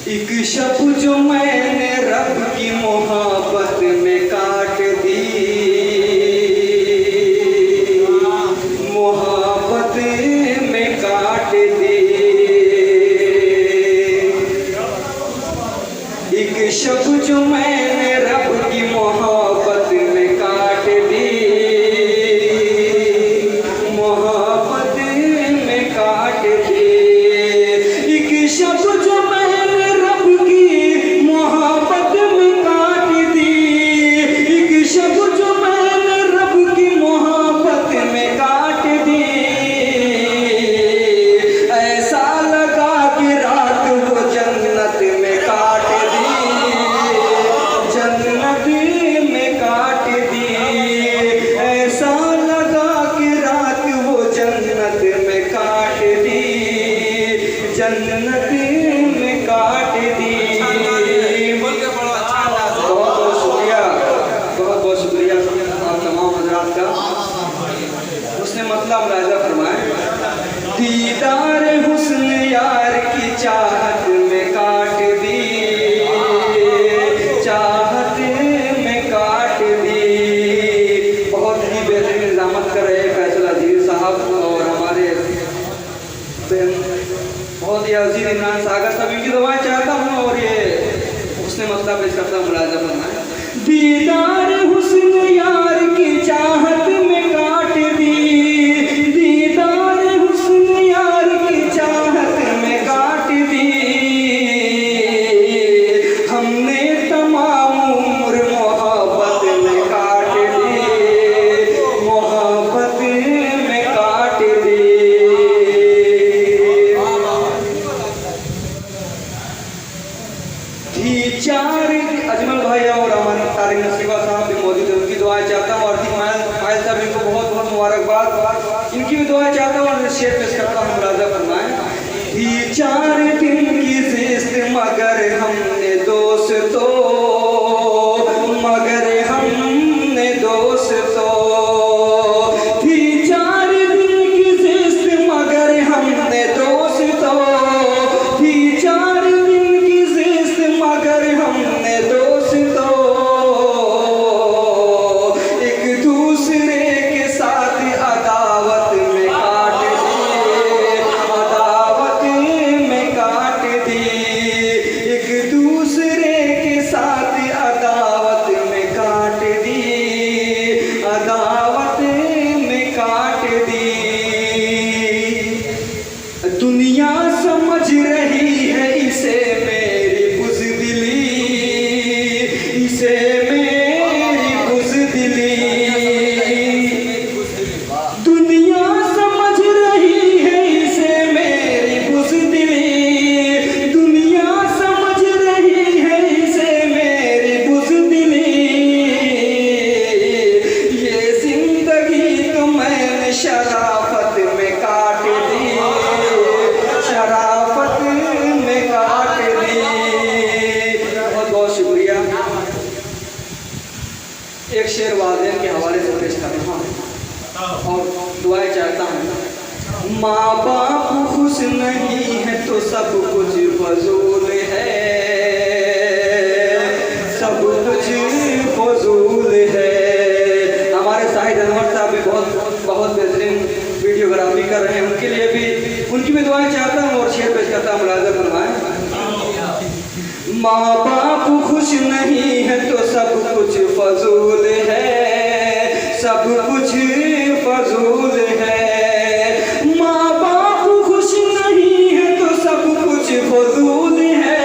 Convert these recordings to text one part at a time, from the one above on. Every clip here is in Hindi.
एक शब्द जो मैंने रब की मोहब्बत में काट दी, मोहब्बत में काट दी। एक शब्द जो मैंने रब की मोहब्बत में काट दी, मोहब्बत में काट दी। एक शब्द जो मैंने रब की मोहब्बत में काट दी, एक शब्द जो मैंने रब की मोहब्बत में काट दी। ऐसा लगा कि रात वो जन्नत में काट दी, जन्नत में काट दी। ऐसा लगा कि रात वो जन्नत में काट दी, जन्नत में काट दी। बहुत बहुत शुक्रिया, बहुत बहुत शुक्रिया आप तमाम हजरात का। उसने मतलब मुलाहिजा फरमाए, दीदार हुस्न यार की चाहत में काट दी, चाहत में काट दी। बहुत ही बेहतरीन निजामत कर रहे फैसल अजीज साहब और हमारे बहुत ही अजीज इमरान सागर साहब, इनकी दुआएं चाहता हूँ। और ये उसने मतलब पेश करता हूँ मुलाहिजा फरमाए, दीदार हुस्न यार की चाहत में काट दी, दीदार हुस्न यार की चाहत में काट दी। हमने तमाम उम्र मोहब्बत में काट दी, मोहब्बत में काट दी। थी चार अजमल भाई और हमारे तारिक नसीबा साहब भी मौजूद है, उनकी दुआएं चाहता हूँ। और मायल साहब, इनको बहुत बहुत मुबारकबाद, इनकी भी दुआएं चाहता हूँ और शेर पेश करता हूँ मुलाहिजा फरमाएं। थी 4 दिन की जिस्त मगर हमने दोस्तों, मगर हमने दोस्तों। थी 4 दिन की जिस्त मगर हमने दोस्तों, थी 4 दिन की जिस्त मगर हमने दोस्तों। एक दूसरे के साथ अदावत में काट दी, अदावत में काट दी। एक दूसरे के साथ अदावत में काट दी, अदावत में काट दी। दुनिया समझ रही है इसे मेरी बुज़दिली, इसे मेरी बुज़दिली। दुनिया समझ रही है इसे मेरी बुज़दिली, दुनिया समझ रही है इसे मेरी बुज़दिली। ये जिंदगी तो मैंने शराफत में काट दी, शराफत में काट दी। बहुत बहुत शुक्रिया। एक शेर वालिदैन के हवाले से पेश कर रहा हूँ और दुआएं चाहता हूँ। माँ बाप खुश नहीं है तो सब कुछ फजूल है, सब कुछ फजूल है। हमारे साहिद अनवर साहब भी बहुत बेहतरीन वीडियोग्राफी कर रहे हैं, उनके लिए भी, उनकी भी दुआएं चाहता हूँ और शेर पेश करता हूँ मुलाहिजा फरमाएं। माँ बाप खुश नहीं है तो सब कुछ फजूल है, सब कुछ फजूल है। माँ बाप खुश नहीं है तो सब कुछ फजूल है,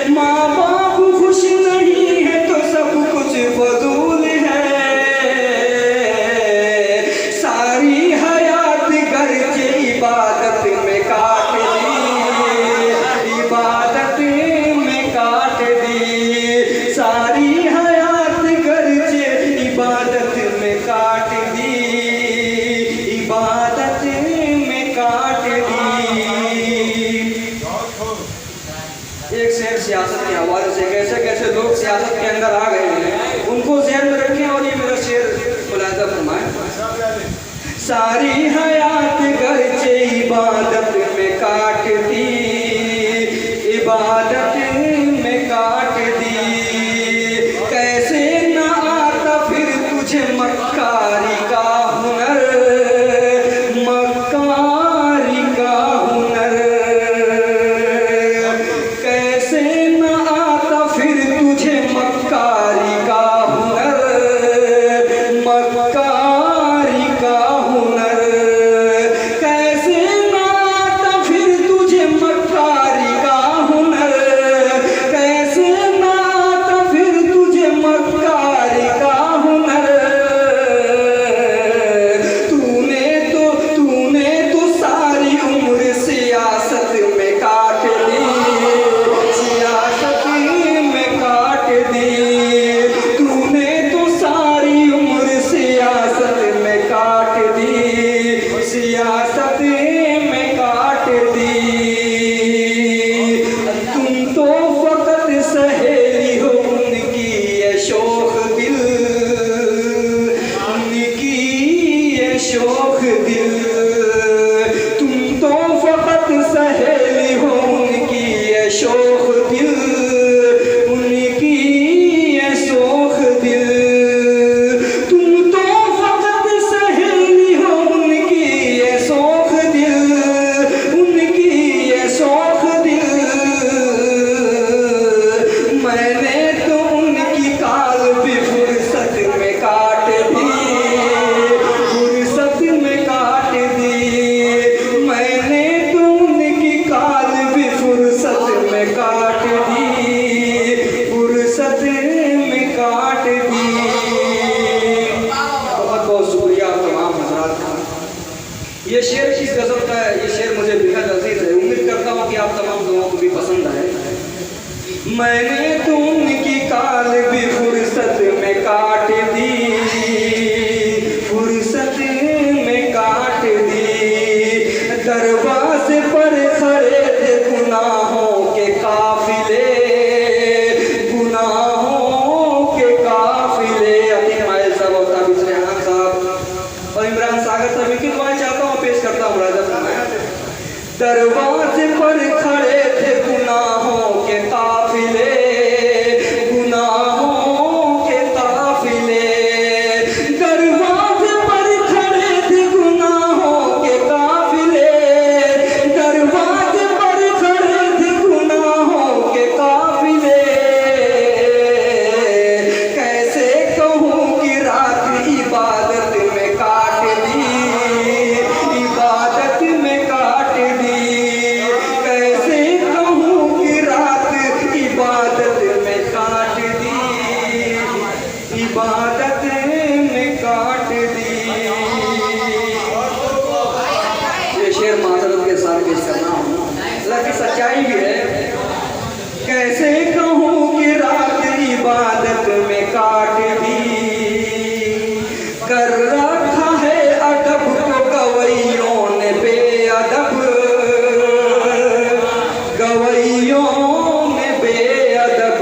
माँ बाप खुश नहीं है तो सब कुछ फजूल है। सारी हयात गर्जे इबादत में काट दी, इबादत में काट दी। सारी हयात गर्जे इबादत में काट दी, इबादत में काट दी। एक शेर सियासत के हवाले से, कैसे कैसे लोग सियासत के अंदर आ गए हैं, उनको ज़हन में रखें और ये मेरा शेर मुलाहिजा फरमाएं। सारी हयात गर्जे इबादत में काट दी, इबादत में काट दी। कैसे न आता फिर तुझे मक्कारी का हुनर, मक्कारी का हुनर। कैसे न आता फिर तुझे मक्कारी का हुनर, मक्कारी का हुनर। कैसे न आता फिर तुझे मक्कारी का हुनर, कैसे न आता फिर तुझे मक्कारी का हुनर। तूने तो सारी उम्र सियासत में काट दी, सियासत में काट दी। तूने तो सारी उम्र सियासत में काट दी, सियासत में काट दी। तुम तो फकत सहेली हो उनकी ये शोख दिल, उनकी ये शोख दिल। तुम तो फकत सहेली हो उनकी ये शोख दिल, उनकी ये शोख दिल। तुम तो फकत सहेली हो उनकी ये शोख दिल, उनकी ये शोख दिल। मैंने तो उनकी काल भी फुर्सत में काट दी, फुर्सत में काट दी। मैंने तो उनकी काल भी फुर्सत में काट दी, फुर्सत में काट दी। बहुत बहुत शुक्रिया आप तमाम हजरात का। ये शेर किस गजब का है, ये शेर मुझे बेहद अजीज है। उम्मीद करता हूँ कि आप तमाम लोगों को भी पसंद आए। मैंने तो उनकी काल भी फुर्सत में काट दी, फुर्सत में काट दी। दरवाजे पर खड़े थे गुनाहों के काफिले, गुनाहों के काफिले। अतीक माहिर साहब और ताबिज़ रेहान साहब और इमरान सागर साहब की दुआएं चाहता हूँ, पेश करता हूँ राजा फरमाया। दरवाजे पर खड़े थे गुनाहों के काफिले, गुनाहों के काफिले। दरवाजे पर खड़े थे गुनाहों के काफिले, दरवाजे पर खड़े थे गुनाहों के काफिले। कैसे कहूँ कि रात इबादत में काट दी, इबादत में काट दी। कैसे कहूँ कि रात इबादत में काट दी, इबादत में काट दी। ये शेर मातरत के साथ पेश करना हूँ, लेकिन सच्चाई भी है। कैसे कहूँ कि रात इबादत में काट दी। कर रखा है अदब को गवैयों ने बेअदब, गवैयों ने बेअदब।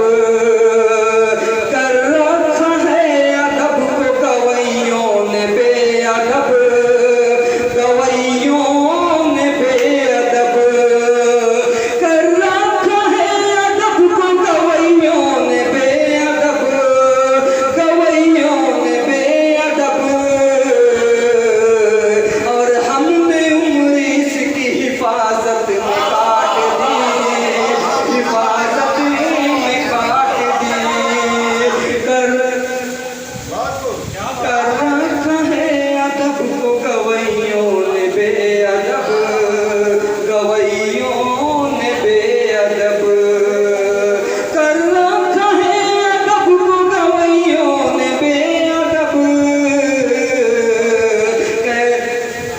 कर रखा है अदब को गवैयों ने बेअदब, गवैयों ने बेअदब। कर रखा है अदब को गवैयों ने बेअदब, गवैयों ने बेअदब। और हमने उम्र इसकी हिफाजत में काट दी, हिफाजत में काट दी। कर रखा है अदब को गवैयों ने बेअदब, गवैयों ने बेअदब। कर रखा है अदब को गवैयों ने बेअदब।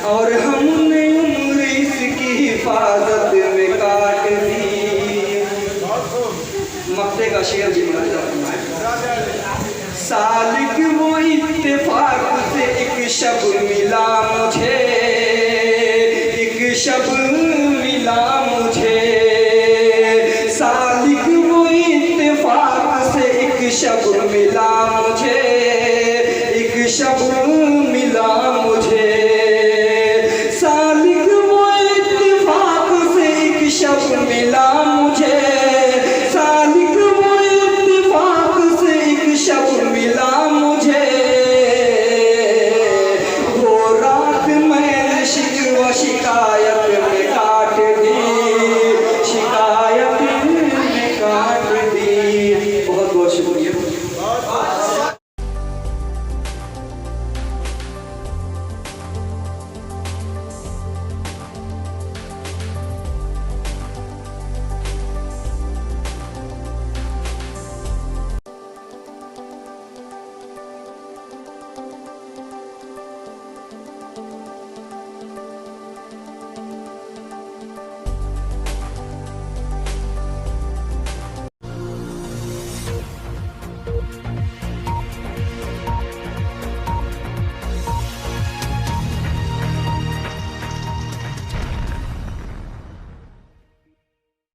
और हमने उम्र इसकी हिफाजत में काट दी। मक्ते का शेर भी सालिक वो इत्तेफाक से एक शब मिला मुझे, एक शब मिला